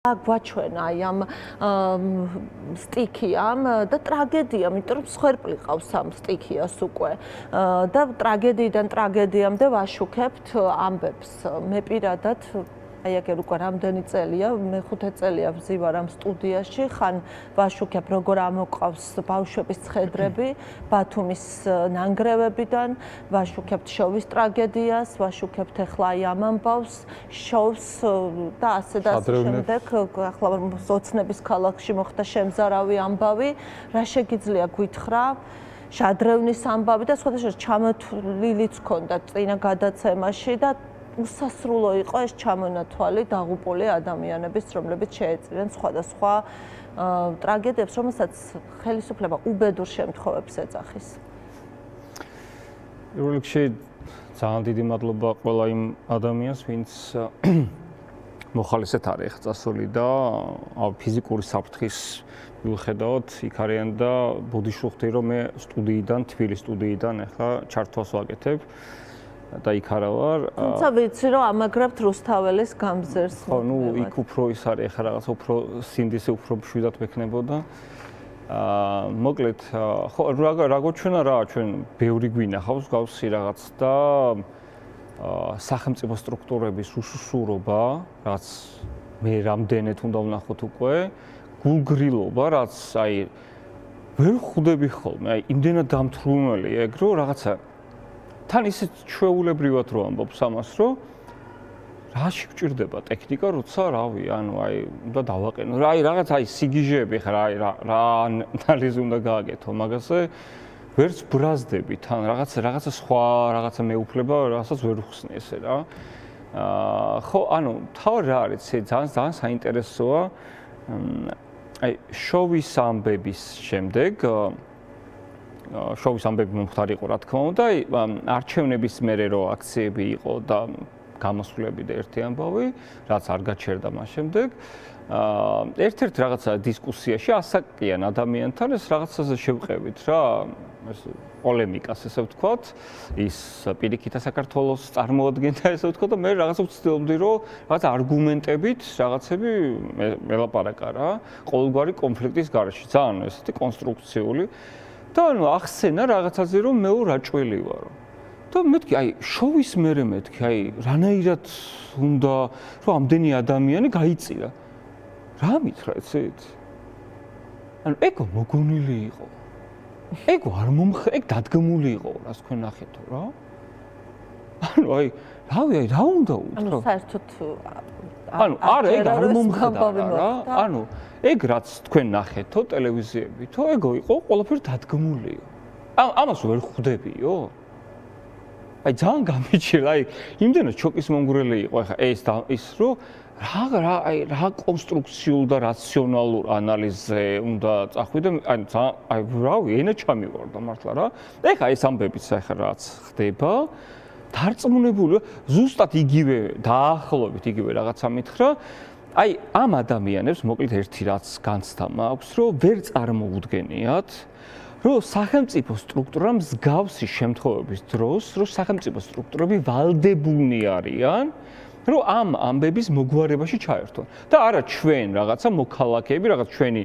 გვაჩვენა აი ამ სტიქიამ და ტრაგედიამ, იმიტომ რომ სხერპლი ყავს ამ სტიქიას უკვე და ტრაგედიიდან ტრაგედიამდე ვაშუქებთ ამბებს. მე პირადად აი აგერ უკვე რამდენი წელია, მე-5 წელია ვზივარ ამ სტუდიაში, ხან ვაშუქებ როგორ ამოყავს ბავშვების ცხედრები ბათუმის ნანგრევებიდან, ვაშუქებთ შოვის ტრაგედიას, ვაშუქებთ ახლა აი ამ ამბავს, შოვს და ასე და ასე შემდეგ. ახლა ოცნების ქალაქში მოხდა შემზარავი ამბავი, რა შეგიძლია გითხრა? შადრევნის ამბავი და სხვადასხვა ჩამოთვლილიც ჰქონდა წინა გადაცემაში და უსასრულო იყო ეს ჩამონათვალი დაღუპული ადამიანების, რომლებიც შეეწირნენ სხვადასხვა ტრაგედიებს, რომელსაც ხელისუფლება უბედურ შემთხვევებს ეძახის. პირველ რიგში ძალიან დიდი მადლობა ყველა იმ ადამიანს, ვინც მოხალისედ არის წასული და ფიზიკური საფრთხის მიუხედავად იქ არიან და ბოდიშვილ ხდი რომ მე სტუდიიდან, თბილის სტუდიიდან ახლა ჩართვას ვაკეთებ. და იქ არა ვარ. თუმცა ვიცი რომ ამაგრებთ რუსთაველის გამზერს. ხო, ნუ იქ უფრო ის არის, ახლა რაღაც უფრო სინდისი უფრო მშვიდად მექნებოდა. მოკლედ, ხო, რა გვაჩვენა რა, ჩვენ ბევრი გვინახავს გავსი რაღაც და სახელმწიფო სტრუქტურების უსუსურობა, რაც მე რამდენად უნდა ვნახოთ უკვე, გულგრილობა, რაც აი ვერ ხვდები ხოლმე, აი იმდენად დამთრούμელი ეგ რომ რაღაცა თან ისეთ ჩვეულებრივად რო ამბობს ამას, რომ რაში გვჭირდება ტექნიკა, როცა რავი, ანუ აი უნდა დავაყენო. აი რაღაც აი სიგიჟეები ხარ, აი რა ანალიზი უნდა გააკეთო, მაგაზე ვერც ბრაზდები თან რაღაცა სხვა რაღაცა მეუფლება, რასაც ვერ ვხსნი ესე რა. ხო, ანუ თავი რა არის, ძალიან საინტერესოა. აი შოვის ამბების შემდეგ შოვის ამბები მომხდარი იყო რა თქმა უნდა, არჩევნების მერე რო აქციები იყო და გამოსვლები და ერთი ამბავი, რაც არ გაჩერდა მას შემდეგ. ერთ-ერთ რაღაცა დისკუსიაში ასაკიან ადამიანთან ეს რაღაცაზე შევყევით რა, ეს პოლემიკას ესე ვთქვათ, ის პირიქითა საქართველოს წარმოადგენდა ესე ვთქვათ და მე რაღაცა ვცდილობდი რომ რაღაც არგუმენტებით რაღაცები მელაპარაკა რა, ყოველგვარი კონფლიქტის გარეშე, ძალიან ესეთი კონსტრუქციული და ანუ ახსენა რაღაცაზე რომ მე რაჭველი ვარო. და მეთქი აი შოვის მერე მეთქი აი რანაირად უნდა რომ ამდენი ადამიანი გაიწირა. რა მითხრა იცით? ანუ ეგო მოგონილი იყო. ეგო არ ეგ დადგმული იყო რას თქვენ ნახეთო რა. ანუ აი რავი აი რა უნდა უთქო? ანუ საერთოდ ანუ არა ეგ არ მომხდარა რა. ანუ ეგ რაც თქვენ ნახეთო ტელევიზიებითო, ეგო იყო ყველაფერი დადგმულიო. ამას ვერ ხვდებიო? აი ძალიან გამიჩნია, აი იმდენად შოკის მომგვრელი იყო ახლა ის რომ რა კონსტრუქციულ და რაციონალურ ანალიზზე უნდა წახვიდე, აი რავი, ენა ჩამივარდა მართლა რა. ეხლა ეს ამბებიც ახლა რაც ხდება, დარწმუნებული ზუსტად იგივე დაახლოებით იგივე რაღაცა მითხრა. აი ამ ადამიანებს მოკლედ ერთი რაც განცდა მაქვს, რომ ვერ წარმოუდგენიათ რომ სახელმწიფო სტრუქტურა მსგავსი შემთხვევების დროს, რომ სახელმწიფო სტრუქტურები ვალდებულნი არიან, რომ ამ ამბების მოგვარებაში ჩაერთონ. და არა ჩვენ რაღაცა მოქალაქეები, რაღაც ჩვენი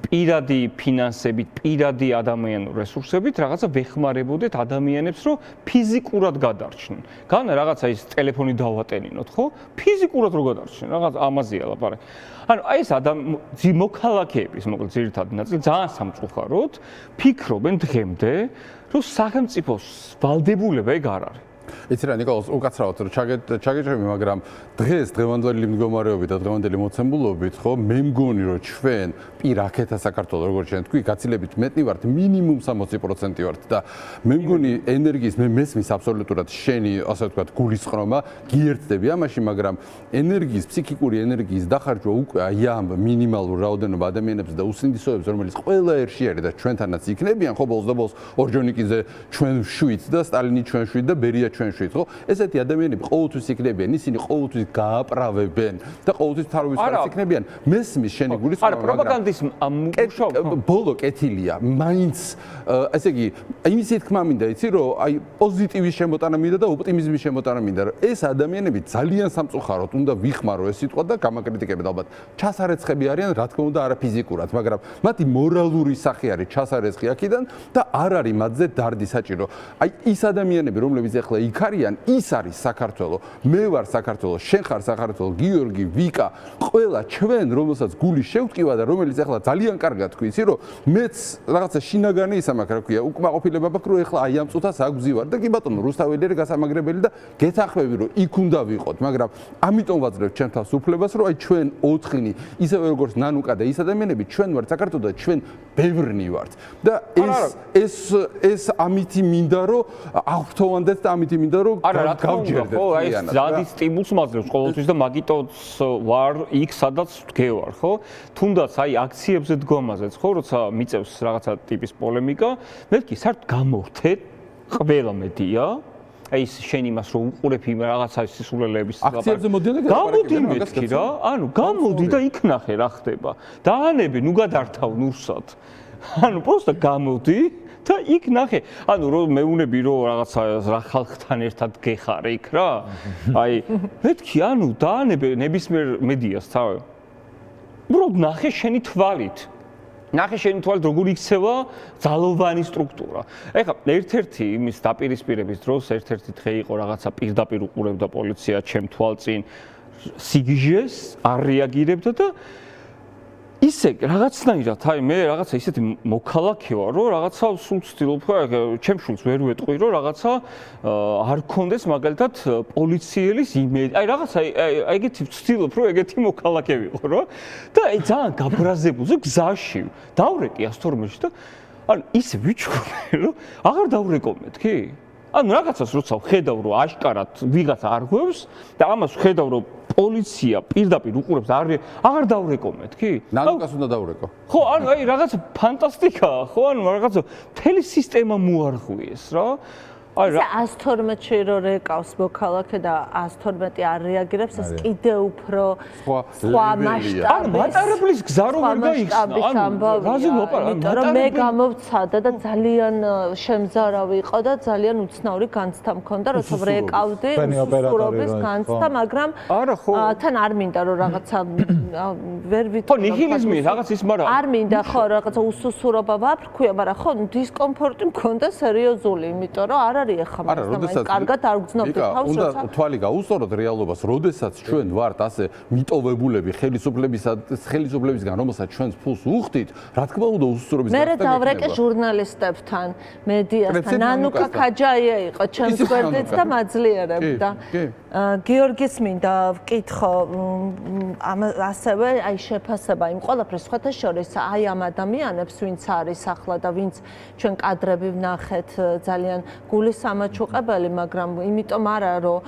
პირადი ფინანსებით, პირადი ადამიანურ რესურსებით რაღაცა ვეხმარებოდეთ ადამიანებს, რომ ფიზიკურად გადარჩნენ. განა რაღაცა ის ტელეფონი დავატენინოთ, ხო? ფიზიკურად რო გადარჩნენ, რაღაც ამაზეა ლაპარაკი. ანუ აი ეს მოქალაქეების მოკლედ ძირითადი ნაწილი ძალიან სამწუხაროდ ფიქრობენ დღემდე, რომ სახელმწიფოს ვალდებულება ეგ არ არის. იცი რა ნიკოლოზ, უკაცრავად რომ ჩაგეჭრები, მაგრამ დღეს დღევანდელი მდგომარეობით და დღევანდელი მოცემულობით, ხო, მე მგონი რომ ჩვენ პირაქეთა საქართველოს როგორც ჩვენ თქვი, გაცილებით მეტი ვართ, მინიმუმ 60% ვართ და მე მგონი ენერგიის მე მესმის აბსოლუტურად შენი, ასე ვთქვათ, გულისყრომა გიერთდები ამაში, მაგრამ ენერგიის, ფსიქიკური ენერგიის დახარჯვა უკვე აი ამ მინიმალურ რაოდენობა ადამიანებს და უსინდისოებს, რომელიც ყველა ერში არის და ჩვენთანაც იქნებიან, ხო, ბოლოს და ბოლოს ორჯონიკიძე ჩვენ შვით და სტალინი ჩვენ შვით და ბერია ჩვენ ჩვენშიც, ხო? ესეთი ადამიანები ყოველთვის იქნებიან, ისინი ყოველთვის გააправებენ და ყოველთვის თავის ხარჯს იქნებიან. მესმის შენი გულის არა, პროპაგანდის ბოლო კეთილია. მაინც ესე იგი, იმის თქმა მინდა, იცი რომ აი პოზიტივის შემოტანა მინდა და ოპტიმიზმის შემოტანა მინდა, რომ ეს ადამიანები ძალიან სამწუხაროდ უნდა ვიხმარო ეს სიტყვა და გამაკრიტიკებენ ალბათ. ჩასარეცხები არიან, რა თქმა უნდა, არა ფიზიკურად, მაგრამ მათი მორალური სახე არის ჩასარეცხი აქედან და არ არის მათზე დარდი საჭირო. აი ის ადამიანები, რომლებიც ახლა იქ არიან, ის არის საქართველო. მე ვარ საქართველო, შენ ხარ საქართველო, გიორგი, ვიკა, ყველა ჩვენ, რომელსაც გული შევტკივა და რომელიც ახლა ძალიან კარგად თქვი, იცი რომ მეც რაღაცა შინაგანი ისა მაქვს, რა ქვია, უკმაყოფილება მაქვს, რომ ახლა აი ამ წუთას აგზივარ და კი ბატონო, რუსთაველი არის გასამაგრებელი და გეთანხმები, რომ იქ უნდა ვიყოთ, მაგრამ ამიტომ ვაძლევ ჩემ თავს უფლებას, რომ აი ჩვენ ოთხინი, ისევე როგორც ნანუკა და ის ადამიანები, ჩვენ ვართ საქართველო და ჩვენ ბევრნი ვართ. და ეს ამითი მინდა, რომ აღფრთოვანდეთ და ამითი მინდა, რომ გავჯერდეთ. ხო, აი ეს ზადის სტიმულს მაძლევს ყოველთვის და მაგიტოც ვარ იქ, სადაც ვდგევარ, ხო? თუნდაც აი აქციებზე დგომაზეც, ხო, როცა მიწევს რაღაცა ტიპის პოლემიკა, მეთქი საერთოდ გამოვთეთ, ყველა მედია აი ეს შენ იმას რომ უყურებ იმ რაღაცა სისულელეების აქციებზე მოდიან და გამოდი მეთქი რა, ანუ გამოდი და იქ ნახე რა ხდება. დაანები, ნუ გადართავ ნურსად. ანუ პროსტა გამოდი და იქ ნახე. ანუ რომ მეუნები რომ რაღაცა რა ხალხთან ერთად გეხარ იქ რა. აი მეთქი ანუ დაანები ნებისმიერ მედიას თავი. უბრალოდ ნახე შენი თვალით. ნახე შენი თვალით როგორ იქცევა ძალოვანი სტრუქტურა. ეხლა ერთ-ერთი იმის დაპირისპირების დროს ერთ-ერთი დღე იყო რაღაცა პირდაპირ უყურებდა პოლიცია ჩემ თვალწინ სიგიჟეს, არ რეაგირებდა და ისე რაღაცნაირად აი მე რაღაცა ისეთი მოქალაქე ვარ რომ რაღაცა სულ ვცდილობ ხო ჩემ შულს ვერ ვეტყვი რომ რაღაცა არ გქონდეს მაგალითად პოლიციელის იმედი აი რაღაცა ეგეთი ვცდილობ რომ ეგეთი მოქალაქე ვიყო რა და აი ძალიან გაბრაზებულზე გზაში დავრეკი 112-ში და ანუ ისე ვიჩხუბე რომ აღარ დავრეკო მეთქი ანუ რაღაცას როცა ვხედავ რომ აშკარად ვიღაცა არღვევს და ამას ვხედავ რომ პოლიცია პირდაპირ უყურებს აღარ დავრეკო მეთქი? ნანუკას უნდა დავრეკო. ხო, ანუ აი რაღაცა ფანტასტიკაა, ხო, ანუ რაღაცა მთელი სისტემა მოარღვიეს რა. აი 112-ში რო რეკავს მოქალაქე და 112 არ რეაგირებს, ეს კიდე უფრო სხვა მასშტაბის. ანუ მატარებლის გზა რო ვერ გაიხსნა, ანუ რაზე ლაპარაკობ? იმიტომ რომ მე გამოვცადა და ძალიან შემზარავი იყო და ძალიან უცნაური განცდა მქონდა, როცა ვრეკავდი უსურობის განცდა, მაგრამ თან არ მინდა რომ რაღაცა ვერ ვითხოვ. ხო, ნიჰილიზმი რაღაც ის, მაგრამ არ მინდა ხო რაღაცა უსუსურობა ვაფრქვია, მაგრამ ხო დისკომფორტი მქონდა სერიოზული, იმიტომ რომ არ არა, როდესაც კარგად არ გძნობთ თავს, როცა უნდა თვალი გაუსწოროთ რეალობას, როდესაც ჩვენ ვართ ასე მიტოვებულები ხელისუფლებისგან, რომელსაც ჩვენს ფულს უხდით, რა თქმა უნდა უსწორობის გასაგებია. მე დავრეკე ჟურნალისტებთან, მედიასთან, ნანუკა ქაჯაია იყო ჩემს გვერდით და მაძლიერებდა. გიორგის მინდა ვკითხო ასევე აი შეფასება იმ ყველაფრის სხვათა შორის აი ამ ადამიანებს ვინც არის ახლა და ვინც ჩვენ კადრები ვნახეთ ძალიან გულის სამაჩუყებელი, მაგრამ იმიტომ არა რომ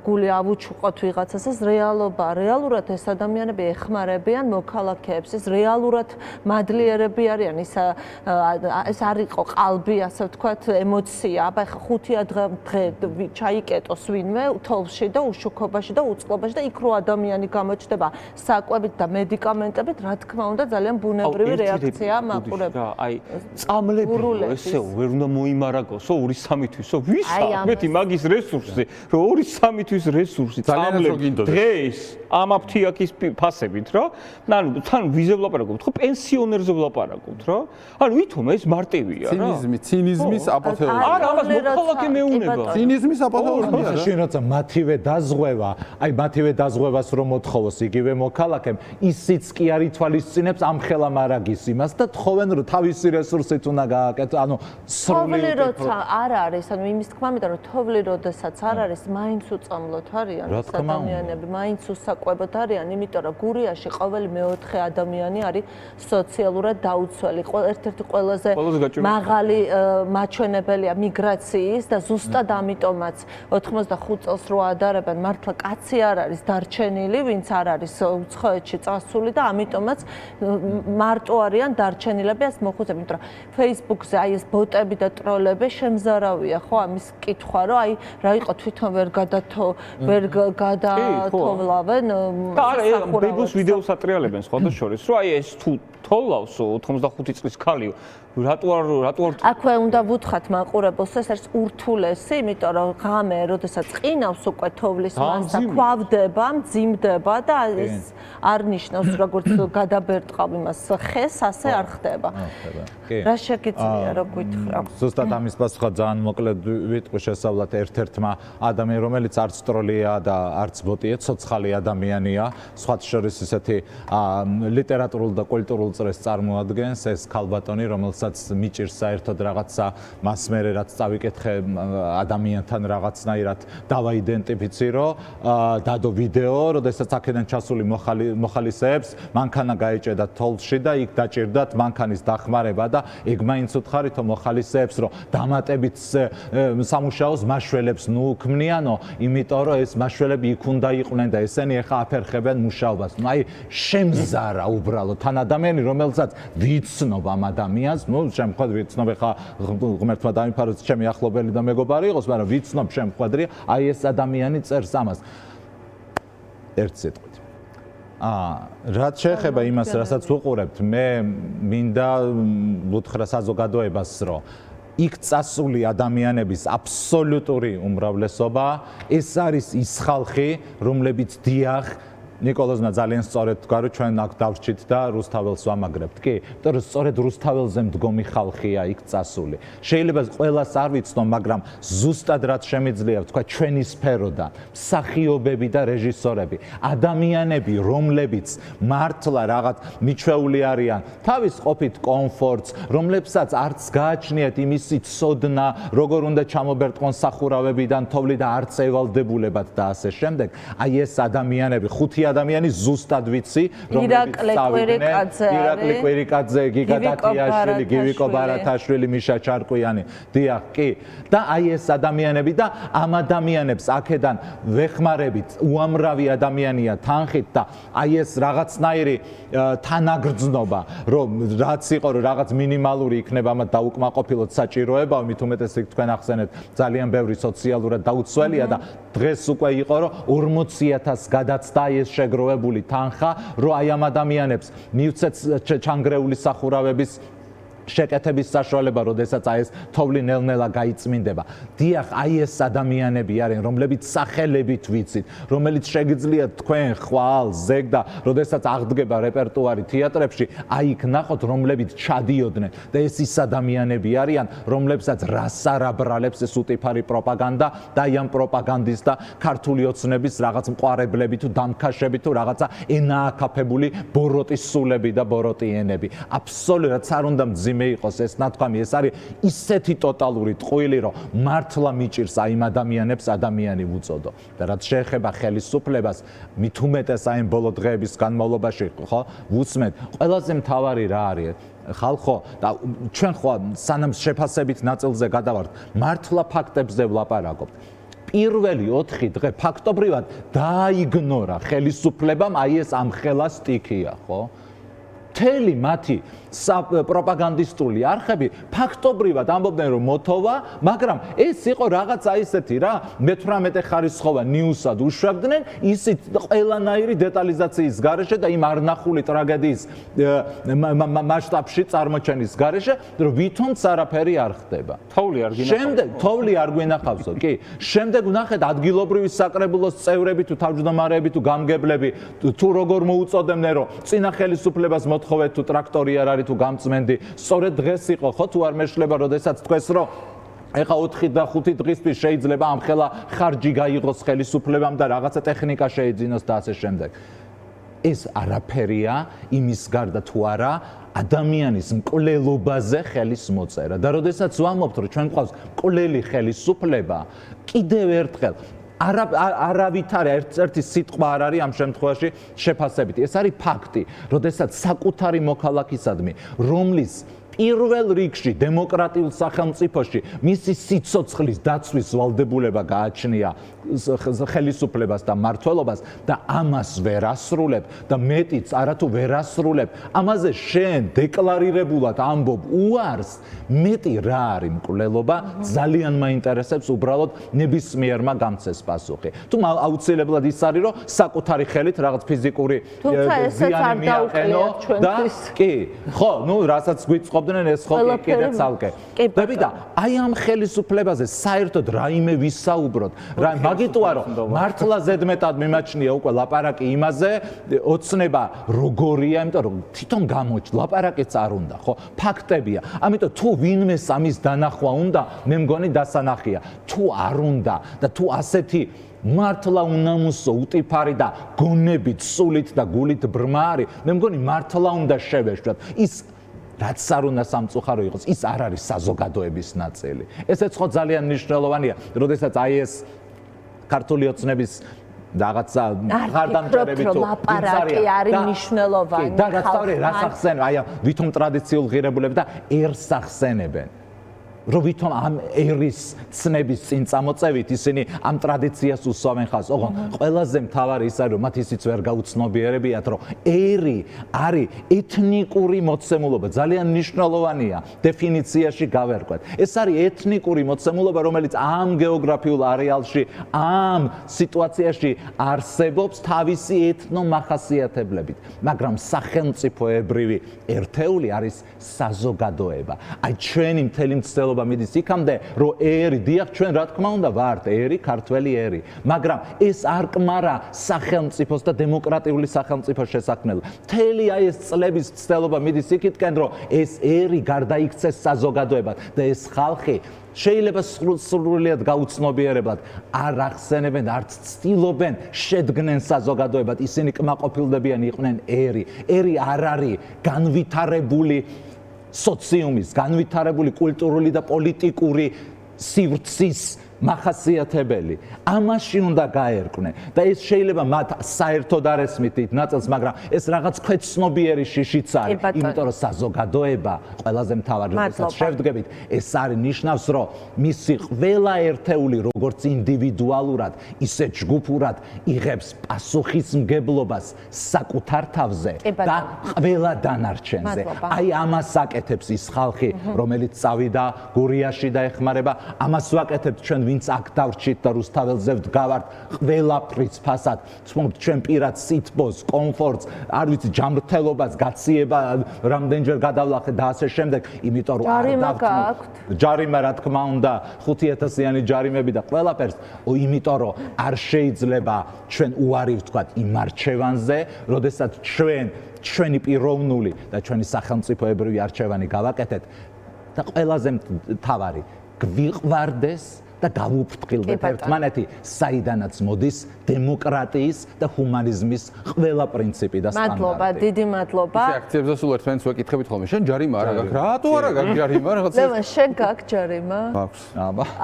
გული ავუჩუყოთ ვიღაცას, ეს რეალობაა. რეალურად ეს ადამიანები ეხმარებიან მოქალაქეებს, ეს რეალურად მადლიერები არიან, ეს არ იყო ყალბი, ასე ვთქვათ, ემოცია. აბა ხა 5 დღე ჩაიკეტოს ვინმე თოლში და უშუქობაში და უწყლობაში და იქ რო ადამიანი გამოჩნდება საკვებით და მედიკამენტებით, რა თქმა უნდა, ძალიან ბუნებრივი რეაქციაა მაყურებელს. აი, წამლებიო ესეო, ვერ უნდა მოიმარაგოსო 2-3 თვისო, ვისა? მეთი მაგის რესურსი, რომ 2-3 თვის რესურსი წამლები დღეს ამ აფთიაქის ფასებით რა. ანუ თან ვიზე ვლაპარაკობთ, ხო პენსიონერზე ვლაპარაკობთ რა. ანუ ვითომ ეს მარტივია რა. ცინიზმის აპოთეოზი. არა, ამას მოქალაქე მეუნება. ცინიზმის აპოთეოზი. შენ რაცა მათივე დაზღვევა, აი მათივე დაზღვევას რომ მოთხოვოს იგივე მოქალაქემ, ისიც კი არ ითვალისწინებს ამ ხელამარაგის იმას და თხოვენ რომ თავისი რესურსით უნდა გააკეთო, ანუ სრული როცა არ არის, ანუ იმის თქმა მინდა რომ თოვლი როდესაც არ არის, მაინც უწამლოთ არიან ეს ადამიანები, მაინც უსაკვებოთ არიან, იმიტომ რომ გურიაში ყოველი მეოთხე ადამიანი არის სოციალურად დაუცველი. ერთ-ერთი ყველაზე მაღალი მაჩვენებელია მიგრაციის და ზუსტად ამიტომაც 85 წელს რო ადარებენ, მართლა კაცი არ არის დარჩენილი, ვინც არ არის უცხოეთში წასული და ამიტომაც მარტო არიან დარჩენილები, ეს მოხუცები, იმიტომ რომ Facebook-ზე აი ეს ბოტები და ტროლები შემზარავია ხო ამის კითხვა, რომ აი რა იყო თვითონ ვერ გადათოვლავენ და არა ბებოს ვიდეოს ატრიალებენ სხვათა შორის, რომ აი ეს თუ თოლავს 85 წლის ქალი რატო არ აქვე უნდა ვუთხრათ მაყურებელს ეს არის ურთულესი, იმიტომ რომ ღამე როდესაც ყინავს უკვე თოვლის მასა ქვავდება, მძიმდება და ეს არ ნიშნავს როგორც გადაბერტყავ იმას ხეს, ასე არ ხდება. რა შეგიძლია რა გითხრა? ზუსტად ამის პასუხად ძალიან მოკლედ ვიტყვი შესავლად ერთ-ერთმა ადამიანს, რომელიც არც ტროლია და არც ბოტია, ცოცხალი ადამიანია, სხვათა შორის ისეთი ლიტერატურულ და კულტურულ წრეს წარმოადგენს ეს ქალბატონი, რომელსაც მიჭირს საერთოდ რაღაცა მას მერე რაც წავიკითხე ადამიანთან რაღაცნაირად დავაიდენტიფიცირო, დადო ვიდეო, როდესაც აქედან ჩასული მოხალისეებს მანქანა გაეჭედა თოლში და იქ დაჭირდათ მანქანის დახმარება და ეგ მაინც უთხარით მოხალისეებს, რომ დამატებით სამუშაოს მაშველებს ქმნიანო, იმიტომ რომ ეს მაშველები იქ უნდა იყვნენ და ესენი ახლა აფერხებენ მუშაობას. აი შემზარა უბრალოდ თან ადამიანი, რომელსაც ვიცნობ ამ ადამიანს, შემხვედრი ვიცნობ ახლა ღმერთმა დამიფაროს ჩემი ახლობელი და მეგობარი იყოს, მაგრამ ვიცნობ შემხვედრი, აი ეს ადამიანი წერს ამას. ერთ სიტყვით. რაც შეეხება იმას, რასაც ვუყურებთ, მე მინდა ვუთხრა საზოგადოებას, რომ იქ წასული ადამიანების აბსოლუტური უმრავლესობა ეს არის ის ხალხი, რომლებიც დიახ ნიკოლოზმა ძალიან სწორედ თქვა, რომ ჩვენ აქ დავრჩით და რუსთაველს ვამაგრებთ. კი, იმიტომ რომ სწორედ რუსთაველზე მდგომი ხალხია იქ წასული. შეიძლება ყველას არ ვიცნო, მაგრამ ზუსტად რაც შემიძლია ვთქვა ჩვენი სფეროდან, მსახიობები და რეჟისორები, ადამიანები, რომლებიც მართლა რაღაც მიჩვეული არიან თავის ყოფით კომფორტს, რომლებსაც არც გააჩნიათ იმისი ცოდნა, როგორ უნდა ჩამობერტყონ სახურავებიდან თოვლი და არც ევალდებულებად და ასე შემდეგ. აი ეს ადამიანები ხუთი ადამიანი ზუსტად ვიცი, ირაკლი კვერიკაძე, გიგა დათიაშვილი, გივიკო ბარათაშვილი, მიშა ჩარკვიანი. დიახ, კი. და აი ეს ადამიანები და ამ ადამიანებს აქედან ვეხმარებით, უამრავი ადამიანია თანხით და აი ეს რაღაცნაირი თანაგრძნობა, რომ რაც იყო, რომ რაღაც მინიმალური იქნება ამათ დაუკმაყოფილოთ საჭიროება, მით უმეტეს იქ თქვენ ახსენეთ, ძალიან ბევრი სოციალურად დაუცველია და დღეს უკვე იყო, რომ 40,000 გადაცდა ეს შეგროვებული თანხა, რომ აი ამ ადამიანებს მივცეთ ჩანგრეული სახურავების შეკეთების საშუალება, როდესაც აი ეს თოვლი ნელ-ნელა გაიწმინდება. დიახ, აი ეს ადამიანები არიან, რომლებიც სახელებით ვიცით, რომელიც შეგიძლიათ თქვენ ხვალ, ზეგ და როდესაც აღდგება რეპერტუარი თეატრებში, აი იქ ნახოთ, რომლებიც ჩადიოდნენ და ეს ის ადამიანები არიან, რომლებსაც რას არ აბრალებს ეს უტიფარი პროპაგანდა და აი ამ პროპაგანდის და ქართული ოცნების რაღაც მყარებლები თუ დამქაშები თუ რაღაცა ენააკაფებული ბოროტის სულები და ბოროტიენები. აბსოლუტურად არ უნდა მძიმე იყოს ეს ნათქვამი, ეს არის ისეთი ტოტალური ტყუილი, რომ მართლა მიჭირს აი იმ ადამიანებს ადამიანი ვუწოდო. და რაც შეეხება ხელისუფლებას, მით უმეტეს აი ბოლო დღეების განმავლობაში, ხო, ვუსმენთ, ყველაზე მთავარი რა არის? ხალხო და ჩვენ ხო სანამ შეფასებით ნაწილზე გადავართ, მართლა ფაქტებზე ვლაპარაკობთ. პირველი 4 დღე ფაქტობრივად დააიგნორა ხელისუფლებამ აი ეს ამხელა სტიქია, ხო? მთელი მათი პროპაგანდისტული არხები ფაქტობრივად ამბობდნენ, რომ მოთოვა, მაგრამ ეს იყო რაღაცა ისეთი რა, მე-18 ხარისხოვან ნიუსად უშვებდნენ, ისიც ყველანაირი დეტალიზაციის გარეშე და იმ არნახული ტრაგედიის მასშტაბში წარმოჩენის გარეშე, რომ ვითომც არაფერი არ ხდება. თოვლი არ გინახავს. შემდეგ თოვლი არ გვინახავსო, კი. შემდეგ ვნახეთ ადგილობრივი საკრებულოს წევრები თუ თავმჯდომარეები თუ გამგებლები თუ როგორ მოუწოდებდნენ, რომ წინა ხელისუფლებას მოთხოვეთ თუ ტრაქტორი არ თუ გამწმენდი, სწორედ დღეს იყო ხო თუ არ მეშლება, როდესაც თქვენს რომ ეხა 4 და 5 დღისთვის შეიძლება ამხელა ხარჯი გაიღოს ხელისუფლებამ და რაღაცა ტექნიკა შეიძინოს და ასე შემდეგ. ეს არაფერია იმის გარდა თუ არა ადამიანის მკვლელობაზე ხელის მოწერა და როდესაც ვამბობთ, რომ ჩვენ გვყავს მკვლელი ხელისუფლება, კიდევ ერთხელ არავითარი ერთ-ერთი სიტყვა არ არის ამ შემთხვევაში შეფასებითი. ეს არის ფაქტი, როდესაც საკუთარი მოქალაქისადმი, რომლის პირველ რიგში დემოკრატიულ სახელმწიფოში მისი სიცოცხლის დაცვის ვალდებულება გააჩნია ხელისუფლებას და მმართველობას და ამას ვერ ასრულებ და მეტიც არათუ ვერ ასრულებ, ამაზე შენ დეკლარირებულად ამბობ უარს, მეტი რა არის მკვლელობა, ძალიან მაინტერესებს უბრალოდ ნებისმიერმა გამცეს პასუხი. თუ აუცილებლად ის არის, რომ საკუთარი ხელით რაღაც ფიზიკური ზიანი მიაყენო და კი, ხო, ნუ რასაც გვიწყობდნენ ეს ხო კიდე ცალკე. და აი ამ ხელისუფლებაზე საერთოდ რაიმე ვისაუბროთ, რა მაგიტოა რომ მართლა ზედმეტად მიმაჩნია უკვე ლაპარაკი იმაზე, ოცნება როგორია, იმიტომ რომ თვითონ გამოჩნდა, ლაპარაკიც არ უნდა, ხო? ფაქტებია. ამიტომ თუ ვინმეს ამის დანახვა უნდა, მე მგონი დასანახია. თუ არ უნდა და თუ ასეთი მართლა უნამუსო, უტიფარი და გონებით, სულით და გულით ბრმა არის, მე მგონი მართლა უნდა შევეშვათ. ის რაც არ უნდა სამწუხარო იყოს, ის არ არის საზოგადოების ნაწილი. ესეც ხო ძალიან მნიშვნელოვანია, როდესაც აი ეს ქართული ოცნების რაღაცა ხარდამჭერები თუ ლაპარაკი არის მნიშვნელოვანი. და რაც თავი რას ახსენებენ, აი ვითომ ტრადიციულ ღირებულებს და ერს ახსენებენ. რომ ვითომ ამ ერის ცნების წინ წამოწევით ისინი ამ ტრადიციას უსვამენ ხაზს. ოღონდ ყველაზე მთავარი ის არის რომ მათ ისიც ვერ გაუცნობიერებიათ რომ ერი არის ეთნიკური მოცემულობა, ძალიან მნიშვნელოვანია დეფინიციაში გავერკვეთ. ეს არის ეთნიკური მოცემულობა, რომელიც ამ გეოგრაფიულ არეალში, ამ სიტუაციაში არსებობს თავისი ეთნომახასიათებლებით, მაგრამ სახელმწიფოებრივი ერთეული არის საზოგადოება. აი ჩვენი მთელი მცდელობა მიდის იქამდე, რომ ერი, დიახ, ჩვენ რა თქმა უნდა ვართ ერი, ქართველი ერი, მაგრამ ეს არ კმარა სახელმწიფოს და დემოკრატიული სახელმწიფოს შესაქმნელად. მთელი აი ეს წლების მცდელობა მიდის იქითკენ, რომ ეს ერი გარდაიქცეს საზოგადოებად და ეს ხალხი შეიძლება სრულიად გაუცნობიერებლად არ ახსენებენ, არც ცდილობენ შედგნენ საზოგადოებად, ისინი კმაყოფილდებიან იყვნენ ერი. ერი არ არის განვითარებული სოციუმის, განვითარებული კულტურული და პოლიტიკური სივრცის მახასიათებელი. ამაში უნდა გაერკვნენ და ეს შეიძლება მათ საერთოდ არ ესმით დიდ ნაწილს, მაგრამ ეს რაღაც ქვეცნობიერი შიშიც არის, იმიტომ რომ საზოგადოება ყველაზე მთავარი, როდესაც შევდგებით, ეს არის ნიშნავს, რომ მისი ყველა ერთეული როგორც ინდივიდუალურად, ისე ჯგუფურად იღებს პასუხისმგებლობას საკუთარ თავზე და ყველა დანარჩენზე. აი ამას აკეთებს ის ხალხი, რომელიც წავიდა გურიაში და ეხმარება, ამას ვაკეთებთ ჩვენ ვინც აქ დავრჩით და რუსთაველზე ვდგავართ ყველაფრის ფასად, ვსმობთ ჩვენ პირად სითბოს, კომფორტს, არ ვიცი, ჯანმრთელობას, გაციება, რამდენჯერ გადავლახეთ და ასე შემდეგ, იმიტომ რომ არ დავთმოთ. ჯარიმა რა თქმა უნდა, 5000-იანი ჯარიმები და ყველაფერს, იმიტომ რომ არ შეიძლება ჩვენ უარი ვთქვათ იმ არჩევანზე, როდესაც ჩვენი პიროვნული და ჩვენი სახელმწიფოებრივი არჩევანი გავაკეთეთ და ყველაზე მთავარი გვიყვარდეს და გავუფრთხილდეთ ერთმანეთი, საიდანაც მოდის დემოკრატიის და ჰუმანიზმის ყველა პრინციპი და სტანდარტი. მადლობა, დიდი მადლობა. ისე აქციებზე სულ ერთმანეთს ვეკითხებით ხოლმე. შენ ჯარიმა არა გაქვს? რატო არა გაქვს ჯარიმა? რაღაცა. ლევან, შენ გაქვს ჯარიმა? აქვს.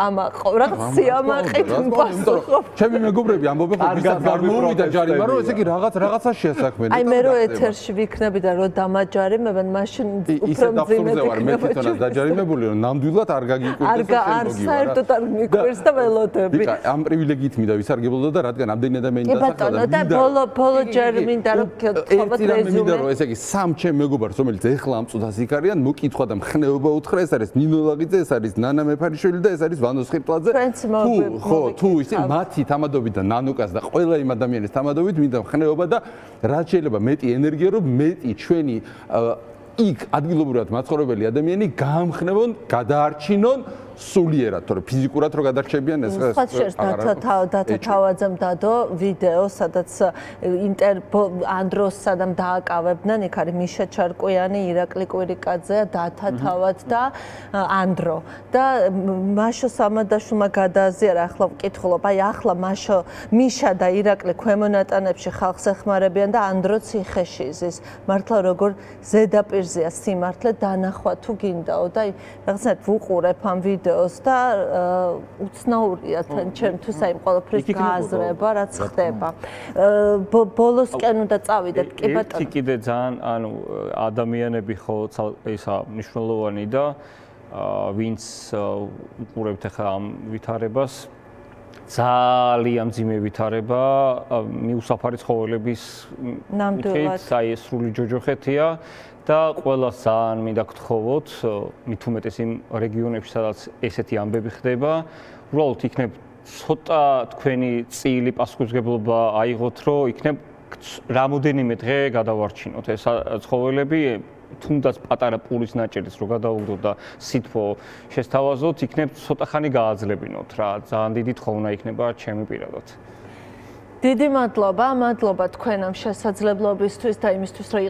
ამა რაღაც სიამაყით მპასუხობ. ჩემი მეგობრები ამბობენ რომ ვისაც არ მოვიდა ჯარიმა, რომ ესე იგი რაღაცა შეასაქმენ. აი მე რო ეთერში ვიქნები და რო დამაჯარიმებენ, მაშინ უფრო მძიმედ ვარ. მე თვითონაც დაჯარიმებული, რომ ნამდვილად არ გაგიკვირდეს არ საერთოდ არ მიგვერს და ველოდები. ამ პრივილეგიით მინდა ვისარგებლო და რადგან ამდენი ადამიანი დასახელდა. და ბოლო ჯერ მინდა რომ თქვათ რეზუმე. რომ ესე იგი სამ ჩემ მეგობარს, რომელიც ეხლა ამ წუთას იქ არიან, მოკითხვა და მხნეობა უთხრა, ეს არის ნინო ლაღიძე, ეს არის ნანა მეფარიშვილი და ეს არის ვანო სხირტლაძე. თუ ისე მათი თამადობით და ნანოკას და ყველა იმ ადამიანის თამადობით მინდა მხნეობა და რაც შეიძლება მეტი ენერგია, რომ მეტი ჩვენი იქ ადგილობრივად მაცხოვრებელი ადამიანი გაამხნევონ, გადაარჩინონ სულიერად, თორე ფიზიკურად რო გადარჩებიან ეს დათავაძემ დადო ვიდეო, სადაც ანდროს სადამ დააკავებდნენ, იქ არის მიშა ჩარკვიანი, ირაკლი კვირიკაძე, დათა თავად და ანდრო. და მაშო სამადაშვილმა გადააზიარა, ახლა ვკითხულობ, აი ახლა მაშო მიშა და ირაკლი ქვემონატანებში ხალხს ეხმარებიან და ანდრო ციხეში იზის. მართლა როგორ ზედაპირზეა სიმართლე, დანახვა თუ გინდაო და რაღაცნაირად ვუყურებ ამ ვიდეოს ვიდეოს და უცნაურია თან ჩემთვის აი ყველაფრის გააზრება რაც ხდება. ბოლოსკენ უნდა წავიდეთ კი ბატონო. ერთი კიდე ძალიან ანუ ადამიანები ხო ისა მნიშვნელოვანი და ვინც უყურებთ ახლა ამ ვითარებას ძალიან მძიმე ვითარება მიუსაფარი ცხოველების ნამდვილად აი სრული ჯოჯოხეთია და ყველას ძალიან მინდა გთხოვოთ მით უმეტეს იმ რეგიონებში სადაც ესეთი ამბები ხდება უბრალოდ იქნებ ცოტა თქვენი წილი პასუხისმგებლობა აიღოთ რომ იქნებ რამოდენიმე დღე გადავარჩინოთ ეს ცხოველები თუნდაც პატარა პურის ნაჭერიც რო გადაუგდოთ და სითბო შესთავაზოთ იქნებ ცოტა ხანი გააძლებინოთ რა ძალიან დიდი თხოვნა იქნება ჩემი პირადად დიდი მადლობა თქვენ ამ შესაძლებლობისთვის და იმისთვის რომ